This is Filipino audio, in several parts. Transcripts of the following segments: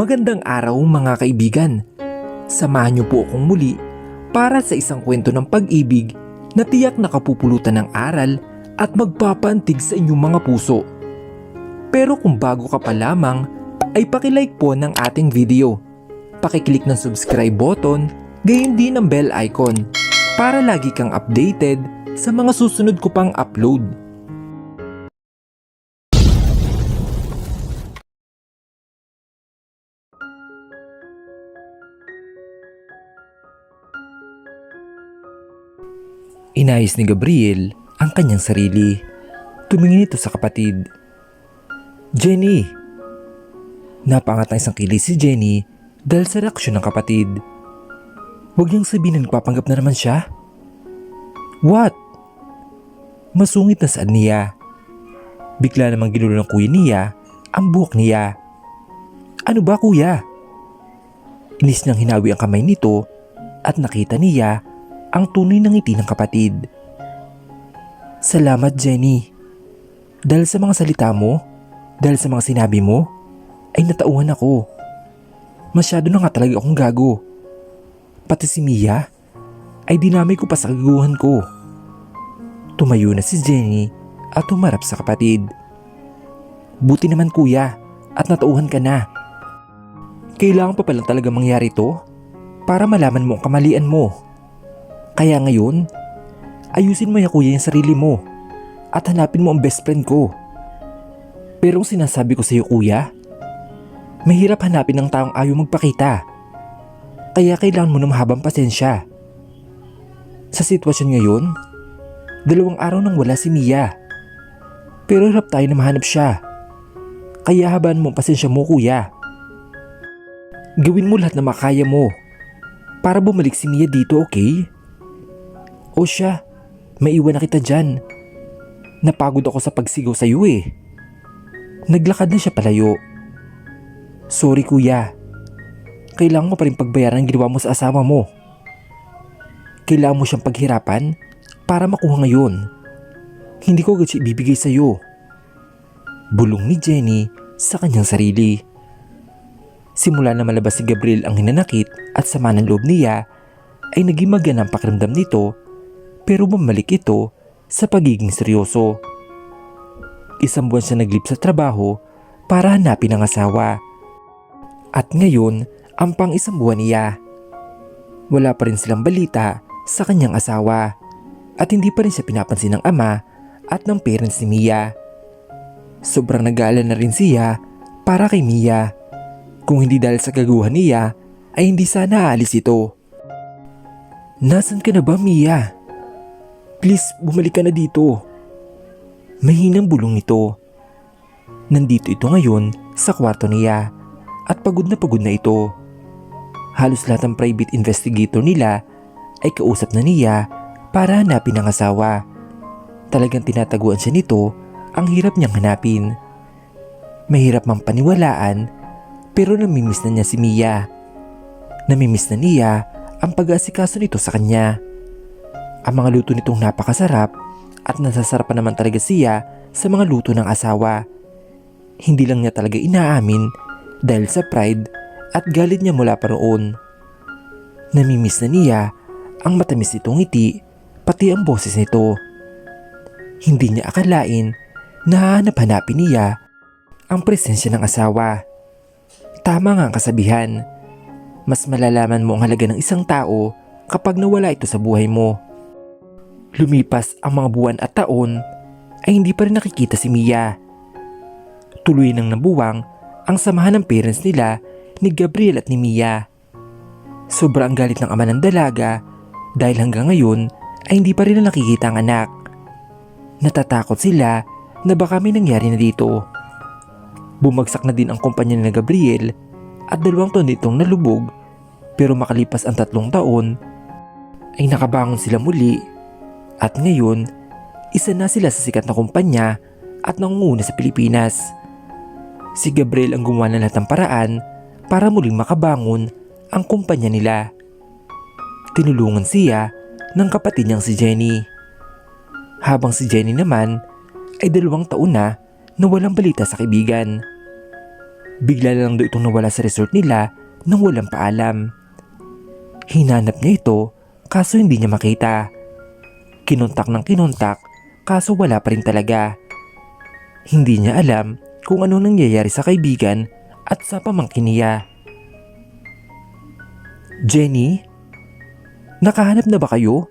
Magandang araw mga kaibigan. Samahan niyo po akong muli para sa isang kwento ng pag-ibig na tiyak nakapupulutan ng aral at magpapaantig sa inyong mga puso. Pero kung bago ka pa lamang, ay pakilike po ng ating video. Pakiclick ng subscribe button, gayon din ang bell icon para lagi kang updated sa mga susunod ko pang upload. Inayos ni Gabriel ang kanyang sarili. Tumingin ito sa kapatid. Jenny! Napaangat ng isang kilis si Jenny dahil sa reaksyon ng kapatid. Huwag niyang sabihin na nagpapanggap na naman siya. What? Masungit na saan niya. Bigla namang ginulo ng kuya niya ang buhok niya. Ano ba kuya? Inis niyang hinawi ang kamay nito at nakita niya ang tunay ng ngiti ng kapatid. Salamat Jenny. Dahil sa mga salita mo, dahil sa mga sinabi mo, ay natauhan ako. Masyado na nga talaga akong gago. Pati si Mia ay dinamay ko pa sa kagaguhan ko. Tumayo na si Jenny at humarap sa kapatid. Buti naman kuya at natauhan ka na. Kailangan pa palang talaga mangyari to para malaman mo ang kamalian mo. Kaya ngayon, ayusin mo ya kuya yung sarili mo at hanapin mo ang best friend ko. Pero ang sinasabi ko sa iyo kuya, mahirap hanapin ng taong ayaw magpakita. Kaya kailangan mo na mahabang pasensya. Sa sitwasyon ngayon, 2 araw nang wala si Mia. Pero hirap tayo na mahanap siya. Kaya habaan mo ang pasensya mo kuya. Gawin mo lahat na makaya mo para bumalik si Mia dito, okay? O siya, maiwan na kita dyan. Napagod ako sa pagsigaw sa iyo eh. Naglakad na siya palayo. Sorry kuya. Kailangan mo pa rin pagbayaran ang ginawa mo sa asawa mo. Kailangan mo siyang paghirapan para makuha ngayon. Hindi ko agad siya ibibigay sa iyo. Bulong ni Jenny sa kanyang sarili. Simula na malabas si Gabriel ang hinanakit at sama ng loob niya, ay naging magana ang pakiramdam nito. Pero bumalik ito sa pagiging seryoso. 1 buwan siya naglip sa trabaho para hanapin ang asawa. At ngayon, ang pang-1 buwan niya. Wala pa rin silang balita sa kanyang asawa at hindi pa rin siya pinapansin ng ama at ng parents ni Mia. Sobrang nag-aalala na rin siya para kay Mia. Kung hindi dahil sa gaguhan niya, ay hindi sana aalis ito. Nasaan ka na ba Mia? Please, bumalik ka na dito. Mahinang bulong nito. Nandito ito ngayon sa kwarto niya at pagod na ito. Halos lahat ng private investigator nila ay kausap na niya para hanapin ang asawa. Talagang tinataguan siya nito, ang hirap niyang hanapin. Mahirap mang paniwalaan pero namimiss na niya si Mia. Namimiss na niya ang pag-aasikaso nito sa kanya. Ang mga luto nitong napakasarap at nasasarapan naman talaga siya sa mga luto ng asawa. Hindi lang niya talaga inaamin dahil sa pride at galit niya mula pa roon. Namimiss na niya ang matamis nitong ngiti pati ang boses nito. Hindi niya akalain na hanap-hanapin niya ang presensya ng asawa. Tama nga ang kasabihan, mas malalaman mo ang halaga ng isang tao kapag nawala ito sa buhay mo. Lumipas ang mga buwan at taon ay hindi pa rin nakikita si Mia. Tuloy nang nabuwang ang samahan ng parents nila ni Gabriel at ni Mia. Sobrang galit ng ama ng dalaga dahil hanggang ngayon ay hindi pa rin na nakikita ang anak. Natatakot sila na baka may nangyari na dito. Bumagsak na din ang kumpanya ni Gabriel at 2 taon itong nalubog, pero makalipas ang 3 taon ay nakabangon sila muli. At ngayon, isa na sila sa sikat na kumpanya at nangunguna sa Pilipinas. Si Gabriel ang gumawa ng lahat ng paraan para muling makabangon ang kumpanya nila. Tinulungan siya ng kapatid niyang si Jenny. Habang si Jenny naman ay 2 taon na walang balita sa kaibigan. Bigla lang daw itong nawala sa resort nila nang walang paalam. Hinanap niya ito kaso hindi niya makita. Kinontak ng kinontak kaso wala pa rin talaga. Hindi niya alam kung ano nangyayari sa kaibigan at sa pamangkin niya. Jenny, nakahanap na ba kayo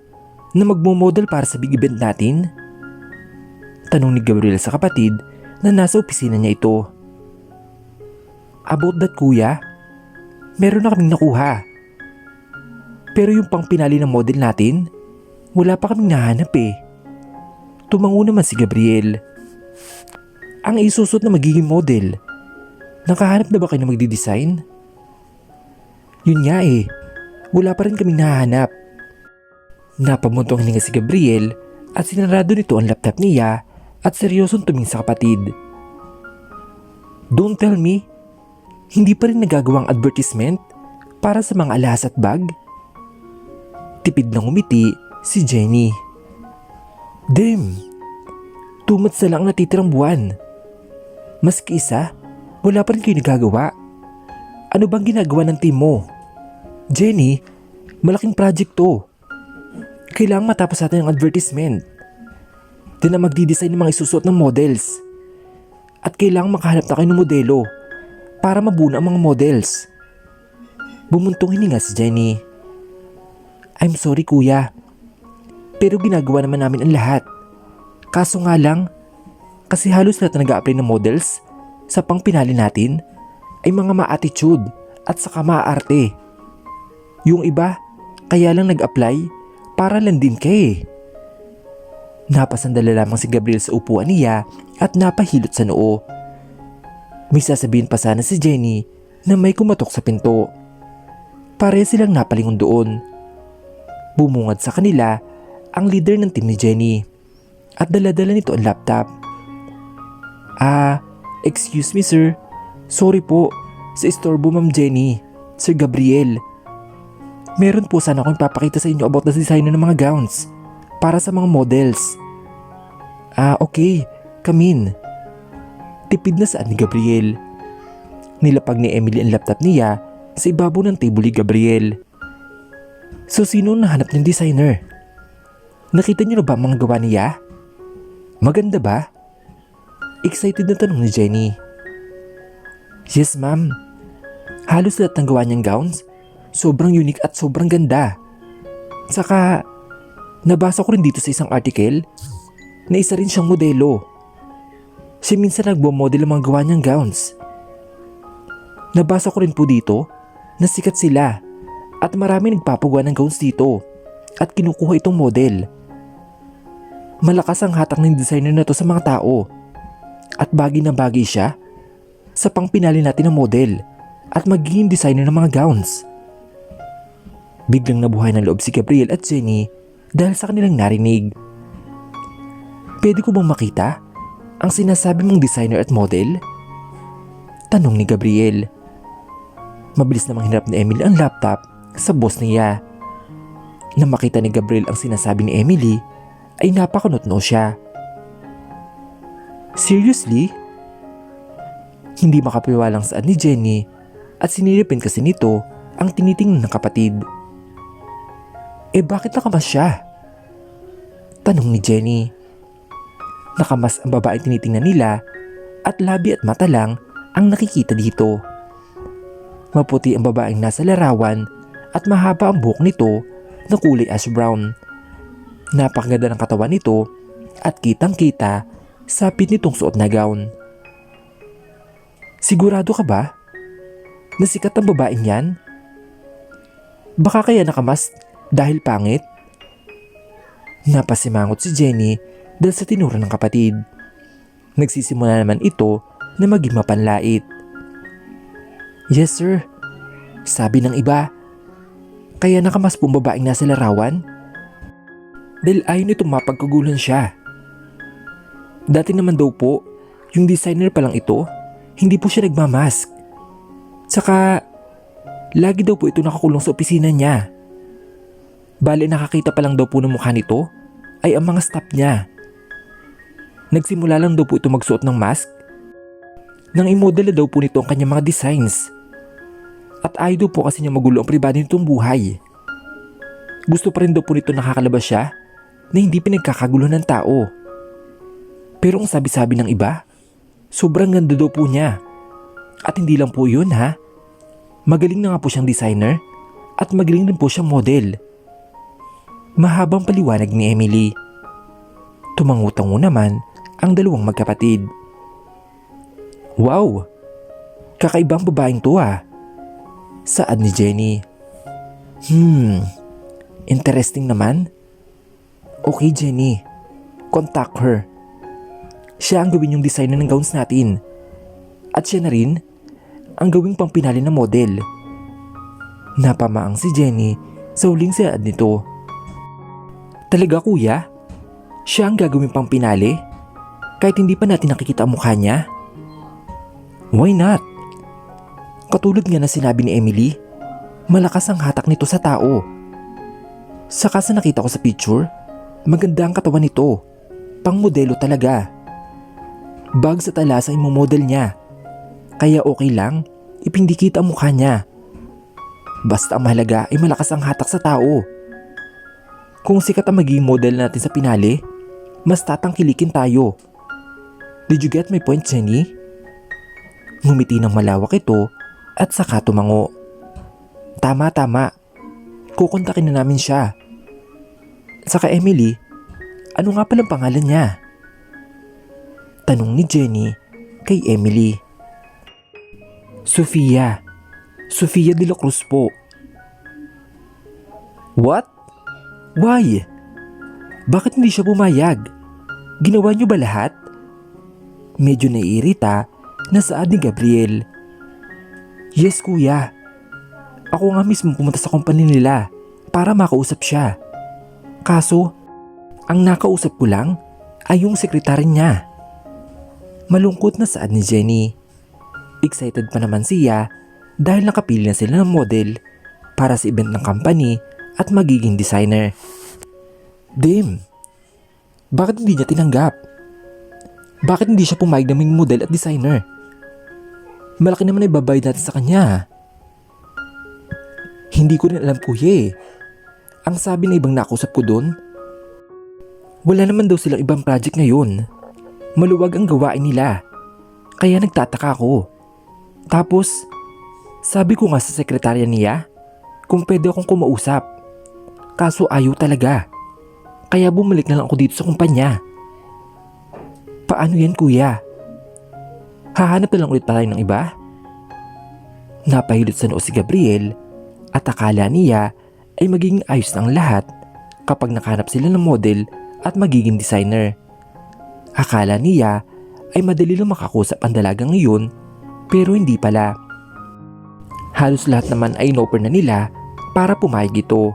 na magmo-model para sa big event natin? Tanong ni Gabriel sa kapatid na nasa opisina niya ito. About that kuya, meron na kaming nakuha. Pero yung pang pinali ng model natin, wala pa kaming nahanap eh. Tumango naman si Gabriel. Ang isusot na magiging model, nakahanap na ba kayo na magdi-design? Yun nga eh, wala pa rin kaming nahanap. Napamunto ang hininga si Gabriel at sinarado nito ang laptop niya at seryosong tumingin sa kapatid. Don't tell me, hindi pa rin nagagawang advertisement para sa mga alahas at bag? Tipid ng umiti si Jenny. Damn, 2 months na lang natitirang buwan. Maski isa, wala pa rin kayo nagagawa. Ano bang ginagawa ng team mo? Jenny, malaking project to. Kailangan matapos natin ang advertisement. Din na magdi-design ng mga isusuot ng models. At kailangan makahanap na kayo ng modelo para mabuo ang mga models. Bumuntong hininga si Jenny. I'm sorry kuya, pero ginagawa naman namin ang lahat. Kaso nga lang, kasi halos lahat na nag-a-apply ng models sa pang pinali natin ay mga ma-attitude at saka maaarte. Yung iba, kaya lang nag-apply para lang din kay. Napasandala lamang si Gabriel sa upuan niya at napahilot sa noo. May sasabihin pa sana si Jenny na may kumatok sa pinto. Pare silang napalingon doon. Bumungad sa kanila ang leader ng team ni Jenny at dala-dala nito ang laptop. Excuse me sir. Sorry po sa istorbo Ma'am Jenny, Sir Gabriel. Meron po sana akong papakita sa inyo about the design ng mga gowns para sa mga models. Okay, come in. Tipid na saan ni Gabriel. Nilapag ni Emily ang laptop niya sa ibabaw ng table ni Gabriel. So sino nahanap ng designer? Nakita niyo na ba ang mga gawa niya? Maganda ba? Excited na tanong ni Jenny. Yes ma'am. Halos lahat ng gawa niyang gowns sobrang unique at sobrang ganda. Saka nabasa ko rin dito sa isang article na isa rin siyang modelo. Siya minsan nagbo-model ang mga gawa niyang gowns. Nabasa ko rin po dito na sikat sila at marami nagpapagawa ng gowns dito at kinukuha itong model. Malakas ang hatak ng designer na to sa mga tao at bagay na bagay siya sa pang pinali natin ng model at magiging designer ng mga gowns. Biglang nabuhay ng loob si Gabriel at Jenny dahil sa kanilang narinig. Pwede ko bang makita ang sinasabi mong designer at model? Tanong ni Gabriel. Mabilis namang hinarap ni Emily ang laptop sa boss niya. Nang makita ni Gabriel ang sinasabi ni Emily ay napakunotno siya. Seriously? Hindi makapiwalang saan ni Jenny at sinilipin kasi nito ang tinitingnan ng kapatid. Bakit nakamas siya? Tanong ni Jenny. Nakamas ang babaeng tinitingnan nila at labi at mata lang ang nakikita dito. Maputi ang babaeng nasa larawan at mahaba ang buhok nito na kulay ash brown. Napakaganda ng katawan nito at kitang-kita sa pit nitong suot na gown. Sigurado ka ba na sikat ang babaeng yan? Baka kaya nakamas dahil pangit? Napasimangot si Jenny dahil sa tinuro ng kapatid. Nagsisimula naman ito na maging mapanlait. Yes sir, sabi ng iba. Kaya nakamas pong babaeng nasa larawan? Dahil ayaw nitong mapagkagulan siya. Dati naman daw po, yung designer pa lang ito, hindi po siya nagmamask. Tsaka, lagi daw po ito nakakulong sa opisina niya. Bale nakakita pa lang daw po ng mukha nito ay ang mga staff niya. Nagsimula lang daw po ito magsuot ng mask nang imodel na daw po nito ang kanyang mga designs. At ayaw daw po kasi niya magulo ang pribado nitong buhay. Gusto pa rin daw po nito nakakalabas siya na hindi pinagkakagulo ng tao. Pero ang sabi-sabi ng iba, sobrang ganda daw po niya. At hindi lang po yun ha. Magaling na nga po siyang designer at magaling din po siyang model. Mahabang paliwanag ni Emily. Tumangutango naman ang dalawang magkapatid. Wow! Kakaibang babaeng to ah. Saad ni Jenny. Interesting naman. Okay Jenny, contact her. Siya ang gawin yung designer ng gowns natin. At siya na rin ang gawing pampinali na model. Napamaang si Jenny sa huling saad nito. Talaga kuya? Siya ang gagawing pampinali? Kahit hindi pa natin nakikita ang mukha niya? Why not? Katulad nga na sinabi ni Emily, malakas ang hatak nito sa tao. Saka sa nakita ko sa picture, maganda ang katawan nito. Pang modelo talaga. Bag sa talas ay model niya. Kaya okay lang, ipindikit ang mukha niya. Basta ang mahalaga ay malakas ang hatak sa tao. Kung sikat ang magiging model natin sa pinali, mas tatangkilikin tayo. Did you get my point, Jenny? Ngumiti ng malawak ito at saka tumango. Tama. Kukontakin na namin siya. Saka Emily, ano nga palang pangalan niya? Tanong ni Jenny kay Emily. Sofia de la Cruz po. What? Why? Bakit hindi siya pumayag? Ginawa niyo ba lahat? Medyo naiirita na saad ni Gabriel. Yes kuya. Ako nga mismo pumunta sa company nila para makausap siya. Kaso, ang nakausap ko lang ay yung sekretary niya. Malungkot na saad ni Jenny. Excited pa naman siya dahil nakapili na sila ng model para sa event ng company at magiging designer. Damn! Bakit hindi niya tinanggap? Bakit hindi siya pumayag na maging model at designer? Malaki naman ay babayad natin sa kanya. Hindi ko rin alam kuya eh. Ang sabi na ibang nakausap ko doon, wala naman daw silang ibang project ngayon. Maluwag ang gawain nila. Kaya nagtataka ako. Tapos, sabi ko nga sa sekretarya niya kung pwede akong kumausap. Kaso ayaw talaga. Kaya bumalik na lang ako dito sa kumpanya. Paano yan kuya? Hahanap na lang ulit tayo ng iba? Napahilot sa noo si Gabriel at akala niya ay magiging ayos na ang lahat kapag nakahanap sila ng model at magiging designer. Akala niya ay madali lang makakusap ang dalagang iyon pero hindi pala. Halos lahat naman ay in-offer na nila para pumayag ito.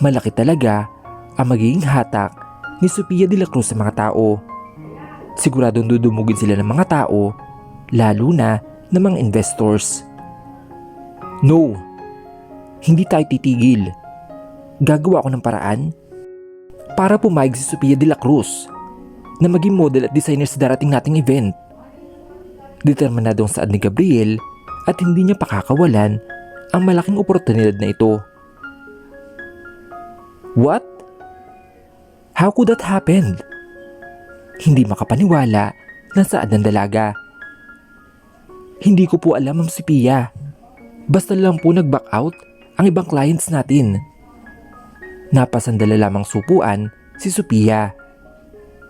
Malaki talaga ang magiging hatak ni Sofia de la Cruz sa mga tao. Siguradong dudumugin sila ng mga tao, lalo na ng mga investors. No, hindi tayo titigil. Gagawa ako ng paraan para pumayag si Sofia de la Cruz na maging model at designer sa darating nating event. Determinadong saad ni Gabriel at hindi niya pakakawalan ang malaking oportunidad na ito. What? How could that happen? Hindi makapaniwala na saad ng dalaga. Hindi ko po alam, Ma'am Sophia. Basta lang po nag-back out ang ibang clients natin. Napasandala lamang supuan si Sophia.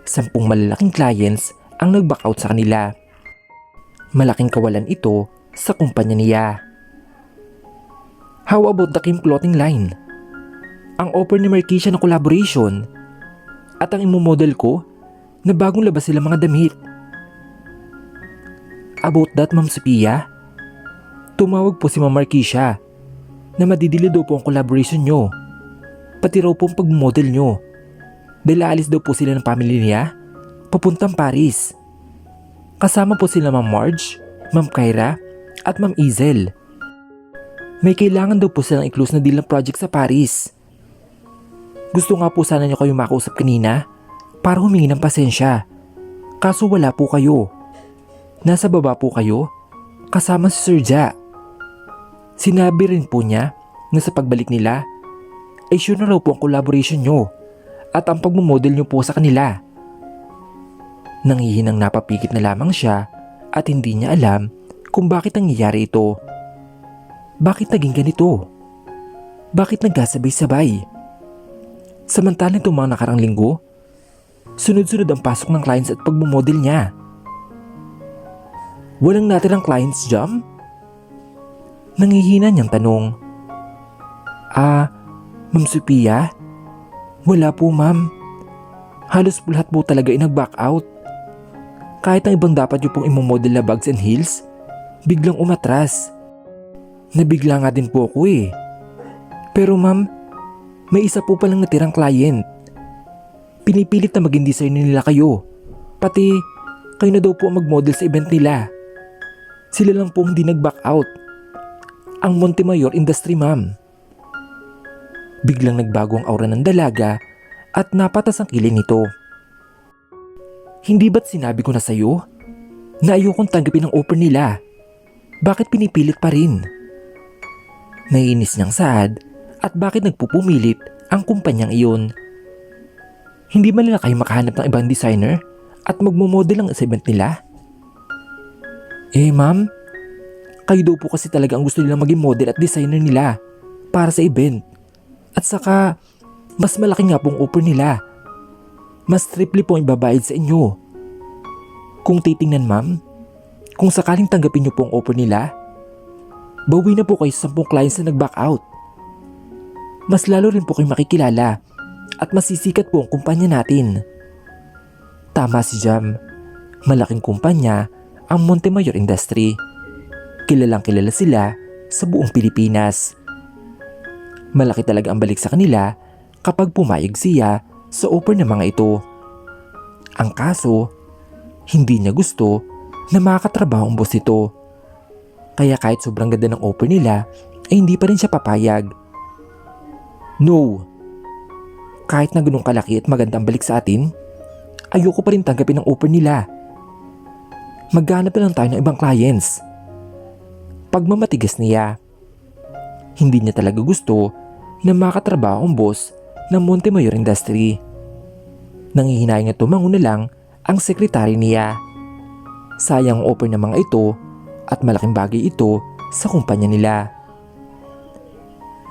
10 malalaking clients ang nag-back out sa kanila. Malaking kawalan ito sa kumpanya niya. How about the Kim clothing line? Ang offer ni Marquisha na collaboration at ang imomodel ko na bagong labas sila mga damit. About that, Ma'am Sophia, tumawag po si Ma'am Marquisha na madidili daw po ang collaboration nyo. Pati raw po ang pag-model nyo. Dahil aalis daw po sila ng family niya papuntang Paris. Kasama po sila Ma'am Marge, Ma'am Kyra at Ma'am Izel. May kailangan daw po silang i-close na deal ng project sa Paris. Gusto nga po sana niyo kayo makausap kanina para humingi ng pasensya. Kaso wala po kayo. Nasa baba po kayo, kasama si Sir Ja. Sinabi rin po niya na sa pagbalik nila, ay sure na raw po ang collaboration nyo at ang pagmamodel nyo po sa kanila. Nanghihinang napapikit na lamang siya at hindi niya alam kung bakit nangyayari ito. Bakit naging ganito? Bakit nagkasabay-sabay? Samantalang itong mga nakarang linggo, sunod-sunod ang pasok ng clients at pagmamodel niya. Walang natirang clients, Jam? Nangihina niyang tanong. Ma'am Sophia? Wala po, ma'am. Halos po lahat po talaga ay nag-back out. Kahit ang ibang dapat yung pong imomodel na bags and heels, biglang umatras. Nabigla nga din po ako eh. Pero ma'am, may isa po palang natirang client. Pinipilit na maging designer nila kayo. Pati, kayo na daw po ang mag-model sa event nila. Sila lang po hindi nag-back out. Ang Montemayor Industry, ma'am. Biglang nagbago ang aura ng dalaga at napatas ang kilay nito. Hindi ba't sinabi ko na sa'yo na ayokong tanggapin ang offer nila? Bakit pinipilit pa rin? Naiinis niyang saad at bakit nagpupumilit ang kumpanyang iyon. Hindi man nila kayo makahanap ng ibang designer at magmomodel ang sa event nila? Ma'am, kayo daw po kasi talaga ang gusto nilang maging model at designer nila para sa event. At saka, mas malaki nga pong offer nila. Mas triple po ang ibabayad sa inyo. Kung titingnan, ma'am, kung sakaling tanggapin niyo po ang offer nila, bawi na po kayo sa 10 clients na nag-back out. Mas lalo rin po kayo makikilala at masisikat po ang kumpanya natin. Tama si Jam. Malaking kumpanya ang Montemayor Industry. Kilalang kilala sila sa buong Pilipinas. Malaki talaga ang balik sa kanila kapag pumayag siya sa offer ng mga ito. Ang kaso, hindi niya gusto na makakatrabaho ang boss nito. Kaya kahit sobrang ganda ng offer nila, ay hindi pa rin siya papayag. No! Kahit na ganun kalaki at maganda ang balik sa atin, ayoko pa rin tanggapin ang offer nila. Maghanap na lang tayo ng ibang clients. Pagmamatigas niya. Hindi niya talaga gusto na makatrabaho ang boss ng Montemayor Industry. Nangihinayang na tumango na lang ang sekretary niya. Sayang ang offer ng mga ito at malaking bagay ito sa kumpanya nila.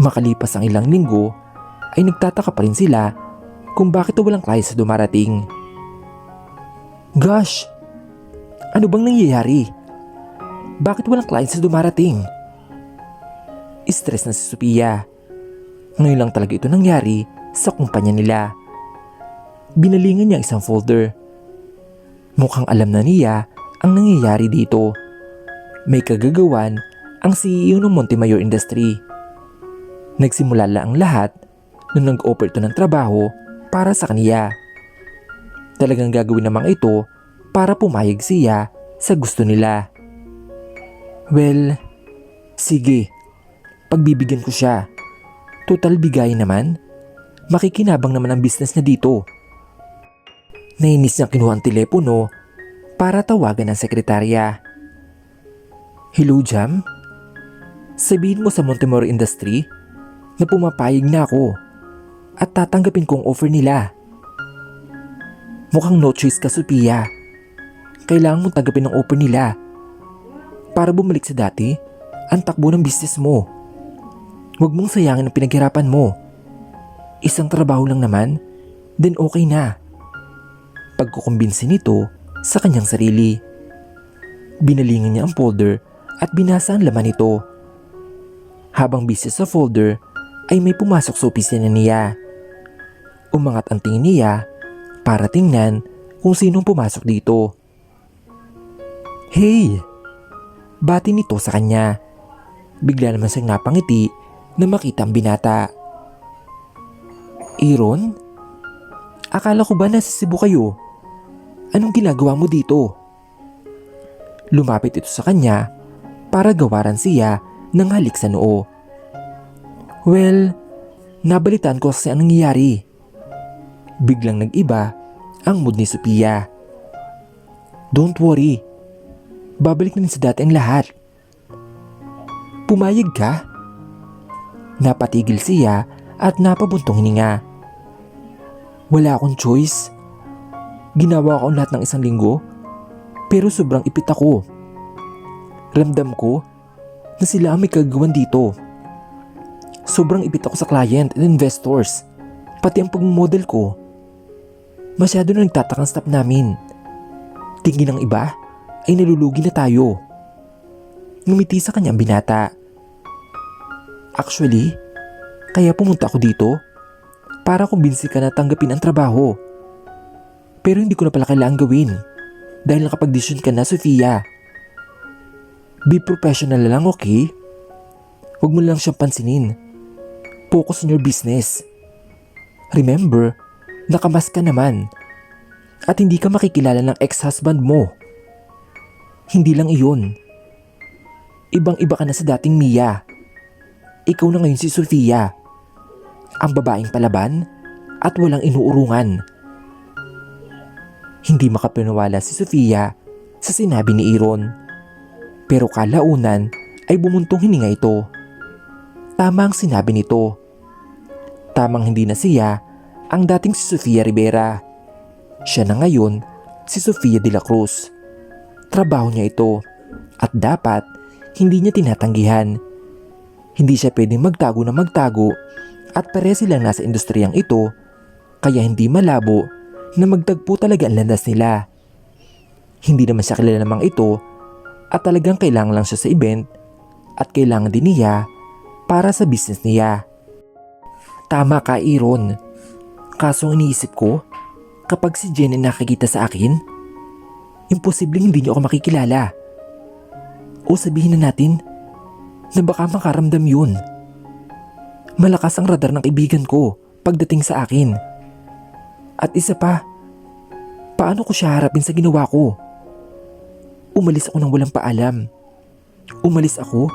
Makalipas ang ilang linggo ay nagtataka pa rin sila kung bakit walang clients sa dumarating. Gosh! Ano bang nangyayari? Bakit walang clients sa dumarating? Stress na si Sophia. Ngayon lang talaga ito nangyari sa kumpanya nila. Binalingan niya isang folder. Mukhang alam na niya ang nangyayari dito. May kagagawan ang CEO ng Montemayor Industry. Nagsimula lang ang lahat nung nag-offer ito ng trabaho para sa kaniya. Talagang gagawin namang ito para pumayag siya sa gusto nila. Well, sige, pagbibigyan ko siya. Total bigay naman. Makikinabang naman ang business niya dito. Nainis niyang kinuha ang telepono para tawagan ang sekretarya. Hello, Jam? Sabihin mo sa Montemayor Industry na pumapayag na ako at tatanggapin ko ang offer nila. Mukhang no choice ka, Sophia. Kailangan mong tanggapin ang offer nila para bumalik sa dati ang takbo ng business mo. Huwag mong sayangin ang pinaghirapan mo. Isang trabaho lang naman, then okay na. Pagkukumbinsi nito sa kanyang sarili. Binalingan niya ang folder at binasa ang laman nito. Habang busy sa folder ay may pumasok sa opisina niya. Umangat ang tingin niya para tingnan kung sinong pumasok dito. Hey! Bati nito sa kanya. Bigla naman siyang napangiti na makita ang binata. Aaron? Akala ko ba nasa Cebu kayo? Anong ginagawa mo dito? Lumapit ito sa kanya para gawaran siya ng halik sa noo. Well, nabalitaan ko kasi anong nangyayari. Biglang nag-iba ang mood ni Sophia. Don't worry. Babalik na rin sa dati ang lahat. Pumayag ka? Napatigil siya at napabuntong hininga. Wala akong choice. Ginawa ko ang lahat ng 1 linggo, pero sobrang ipit ako. Ramdam ko na sila ang may kagagawan dito. Sobrang ipit ako sa client and investors, pati ang pag-model ko. Masyado na nagtatakang staff namin. Tingin ng iba ay nalulugi na tayo. Ngumiti sa kanyang binata. Actually, kaya pumunta ako dito para kumbinsi ka na tanggapin ang trabaho. Pero hindi ko na pala kailangan gawin dahil nakapag-decision ka na, Sofia. Be professional lang, okay? Huwag mo lang siyang pansinin. Focus on your business. Remember, nakamas ka naman at hindi ka makikilala ng ex-husband mo. Hindi lang iyon. Ibang-iba ka na sa dating Mia. Ikaw na ngayon si Sofia, ang babaeng palaban at walang inuurungan. Hindi makapaniwala si Sofia sa sinabi ni Aaron. Pero kalaunan ay bumuntong hininga ito. Tama ang sinabi nito. Tamang hindi na siya ang dating si Sofia Rivera. Siya na ngayon si Sofia de la Cruz. Trabaho niya ito at dapat hindi niya tinatanggihan. Hindi siya pwedeng magtago na magtago at pare silang nasa industriyang ito, kaya hindi malabo na magtagpo talaga ang landas nila. Hindi naman siya kilala namang ito at talagang kailangan lang siya sa event at kailangan din niya para sa business niya. Tama ka, Aaron. Kaso ang iniisip ko, kapag si Jenny nakikita sa akin, imposibleng hindi niyo ako makikilala. O sabihin na natin na baka makaramdam yun. Malakas ang radar ng kaibigan ko pagdating sa akin. At isa pa, paano ko siya harapin sa ginawa ko? Umalis ako nang walang paalam. Umalis ako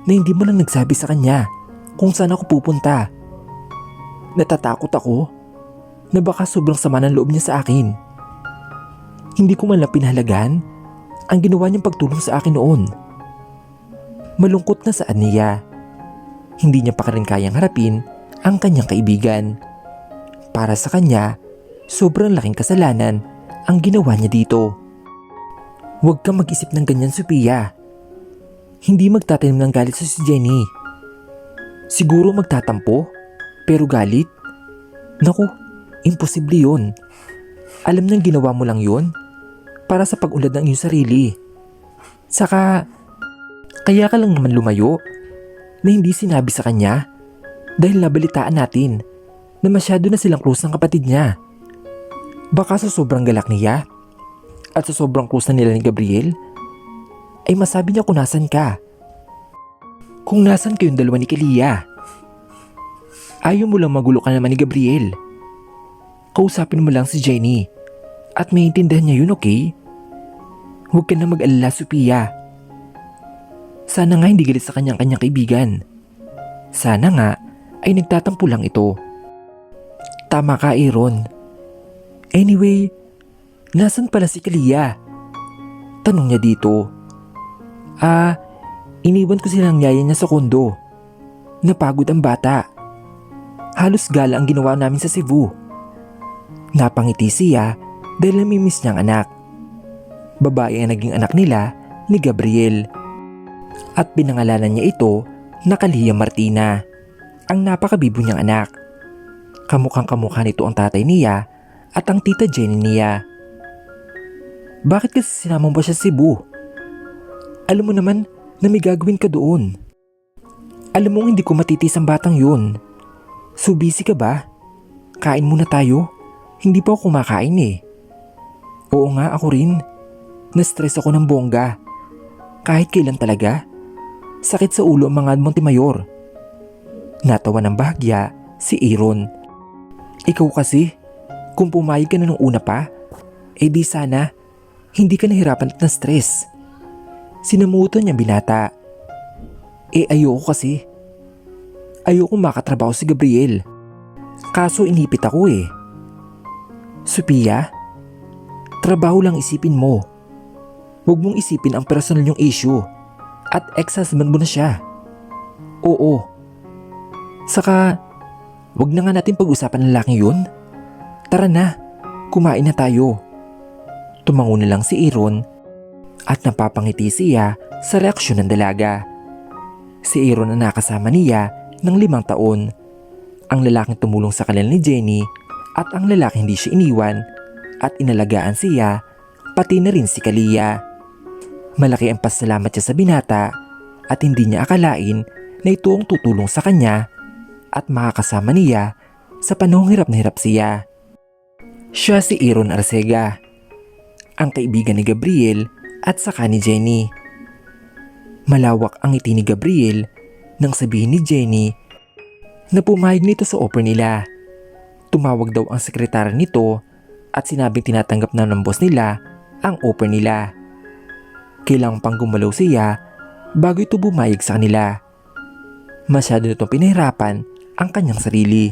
na hindi mo lang nagsabi sa kanya kung saan ako pupunta. Natatakot ako na baka sobrang sama ng loob niya sa akin. Hindi ko man lang pinahalagaan ang ginawa niyang pagtulong sa akin noon. Malungkot na saan niya. Hindi niya pa rin kayang harapin ang kanyang kaibigan. Para sa kanya, sobrang laking kasalanan ang ginawa niya dito. Huwag kang mag-isip ng ganyan, Sophia. Hindi magtatanim ng galit sa si Jenny. Siguro magtatampo, pero galit? Naku, imposible yun. Alam niyang ginawa mo lang yun para sa pag-unlad ng iyong sarili. Saka, kaya ka lang naman lumayo na hindi sinabi sa kanya dahil nabalitaan natin na masyado na silang close ng kapatid niya. Baka sa sobrang galak niya at sa sobrang close na nila ni Gabriel ay masabi niya kung nasan ka. Kung nasan kayong dalawa ni Kelia. Ayaw mo lang magulo ka naman ni Gabriel. Kausapin mo lang si Jenny at maintindihan niya yun, okay? Huwag ka na mag-alala, Sophia. Sana nga hindi galit sa kanyang kaibigan. Sana nga ay nagtatampo lang ito. Tama ka, Aaron. Anyway, nasan pala si Kelia? Tanong niya dito. Iniwan ko silang yaya niya sa kondo. Napagod ang bata. Halos gala ang ginawa namin sa Cebu. Napangiti siya dahil namimiss niyang anak. Babae ang naging anak nila ni Gabriel. At pinangalanan niya ito na Kalia Martina, ang napakabibo niyang anak. Kamukhang-kamukha nito ang tatay niya at ang tita Jenny niya. Bakit kasi sinama mo ba siya sa Cebu? Alam mo naman na may gagawin ka doon. Alam mo hindi ko matitis ang batang yun. So busy ka ba? Kain muna tayo. Hindi pa ako kumakain eh. Oo nga, ako rin. Na-stress ako ng bongga. Kahit kailan talaga. Sakit sa ulo ang mga Montemayor. Natawa ng bahagya si Aaron. Ikaw kasi, kung pumayag ka na nung una pa, di sana hindi ka nahirapan at na-stress. Sinamutan niya binata. Ayoko kasi. Ayoko makatrabaho si Gabriel. Kaso inipit ako eh. Sophia, trabaho lang isipin mo. Huwag mong isipin ang personal yung issue. At ex-husband mo na siya. Oo. Saka, wag na nga natin pag-usapan ng lalaking yun. Tara na, kumain na tayo. Tumango na lang si Aaron at napapangiti siya sa reaksyon ng dalaga. Si Aaron ang nakasama niya ng 5 taon. Ang lalaking tumulong sa kanila ni Jenny at ang lalaking hindi siya iniwan at inalagaan siya, pati na rin si Kalia. Malaki ang pasalamat niya sa binata at hindi niya akalain na ito ang tutulong sa kanya at makakasama niya sa panahong hirap na hirap siya. Siya si Aaron Arcega, ang kaibigan ni Gabriel at saka ni Jenny. Malawak ang ngiti ni Gabriel nang sabihin ni Jenny na pumayag nito sa offer nila. Tumawag daw ang sekretary nito at sinabing tinatanggap na ng boss nila ang offer nila. Kailangan pang gumalaw siya bago ito bumayag sa kanila. Masyado nitong pinahirapan ang kanyang sarili.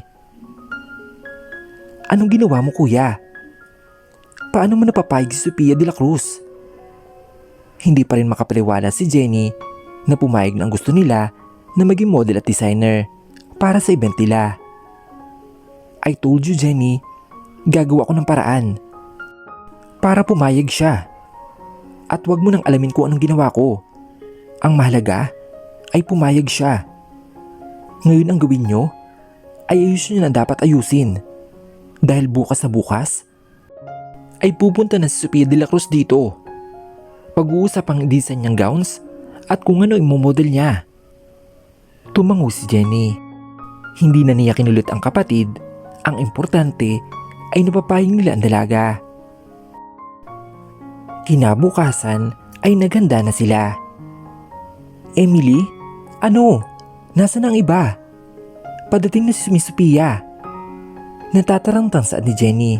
Anong ginawa mo, kuya? Paano mo napapayag si Sophia de la Cruz? Hindi pa rin makapaniwala si Jenny na pumayag na ang gusto nila na maging model at designer para sa event nila. I told you, Jenny, gagawa ko ng paraan para pumayag siya. At wag mo nang alamin kung anong ginawa ko. Ang mahalaga ay pumayag siya. Ngayon ang gawin nyo ay ayusin nyo na dapat ayusin. Dahil bukas na bukas ay pupunta na si Sophia de la Cruz dito. Pag-uusap ang design niyang gowns at kung ano imomodel niya. Tumango si Jenny. Hindi na niya kinulit ang kapatid. Ang importante ay napapayag nila ang dalaga. Kinabukasan ay naganda na sila. Emily, ano? Nasaan ang iba? Padating na si Miss Sophia. Natatarangtang saad ni Jenny.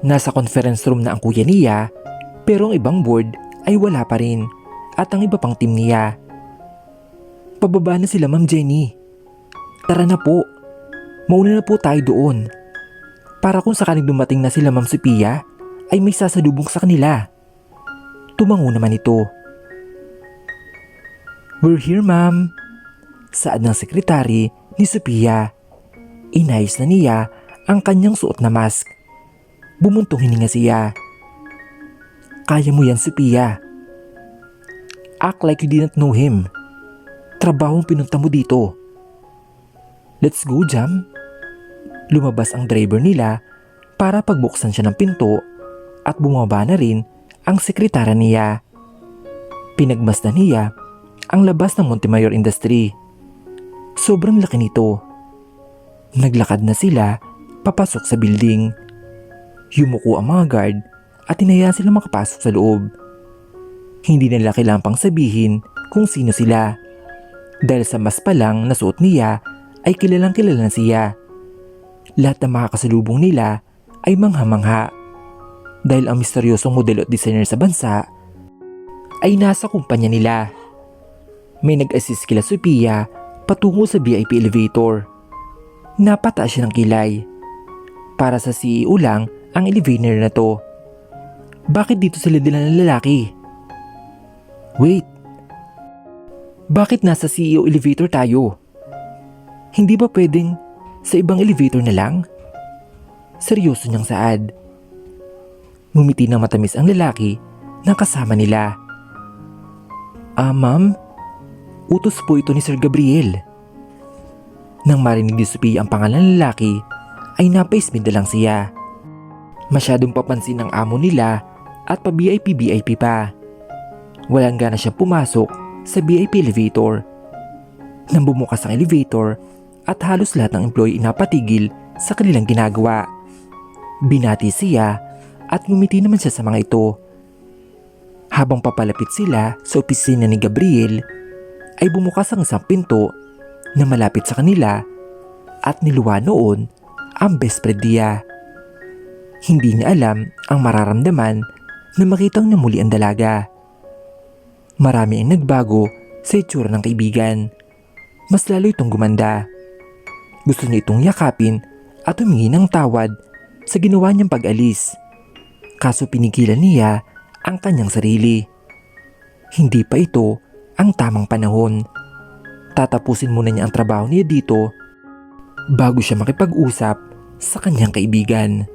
Nasa conference room na ang kuya niya, pero ang ibang board ay wala pa rin at ang iba pang team niya. Pababa na sila, Ma'am Jenny. Tara na po. Mauna na po tayo doon. Para kung sakaling dumating na sila Ma'am Sophia, ay may sasalubong sa kanila. Tumango naman ito. We're here, ma'am. Saad ng sekretary ni Sophia. Inayos na niya ang kanyang suot na mask. Bumuntong hininga siya. Kaya mo yan, Sophia. Act like you didn't know him. Trabahong pinunta mo dito. Let's go, Jam. Lumabas ang driver nila para pagbuksan siya ng pinto at bumaba na rin ang sekretara niya. Pinagmasdan niya ang labas ng Montemayor Industry. Sobrang laki nito. Naglakad na sila papasok sa building. Yumuko ang mga guard at hinayaan sila makapasok sa loob. Hindi nila kailangang pang sabihin kung sino sila. Dahil sa mas pa lang na suot niya ay kilalang kilala na siya. Lahat ng makakasalubong nila ay mangha-mangha. Dahil ang misteryosong modelo at designer sa bansa ay nasa kumpanya nila. May nag-assist kila Sophia patungo sa VIP elevator. Napataas siya ng kilay. Para sa CEO lang ang elevator na to. Bakit dito sila dilan ng lalaki? Wait. Bakit nasa CEO elevator tayo? Hindi ba pwedeng sa ibang elevator na lang? Seryoso niyang saad. Ngumiti ng matamis ang lalaki na kasama nila. Ma'am, utos po ito ni Sir Gabriel. Nang marinig ni Sophia ang pangalan ng lalaki, ay napaismid na lang siya. Masyadong papansin ng amo nila at pa-VIP pa. Walang gana siyang pumasok sa VIP elevator. Nang bumukas ang elevator at halos lahat ng employee napatigil sa kanilang ginagawa. Binati siya at ngumiti naman siya sa mga ito. Habang papalapit sila sa opisina ni Gabriel, ay bumukas ang isang pinto na malapit sa kanila at niluwa noon ang best friend niya. Hindi niya alam ang mararamdaman na makitang niya muli ang dalaga. Marami ang nagbago sa itsura ng kaibigan. Mas lalo itong gumanda. Gusto niya itong yakapin at humingi ng tawad sa ginawa niyang pag-alis. Kaso pinigilan niya ang kanyang sarili. Hindi pa ito ang tamang panahon. Tatapusin muna niya ang trabaho niya dito bago siya makipag-usap sa kanyang kaibigan.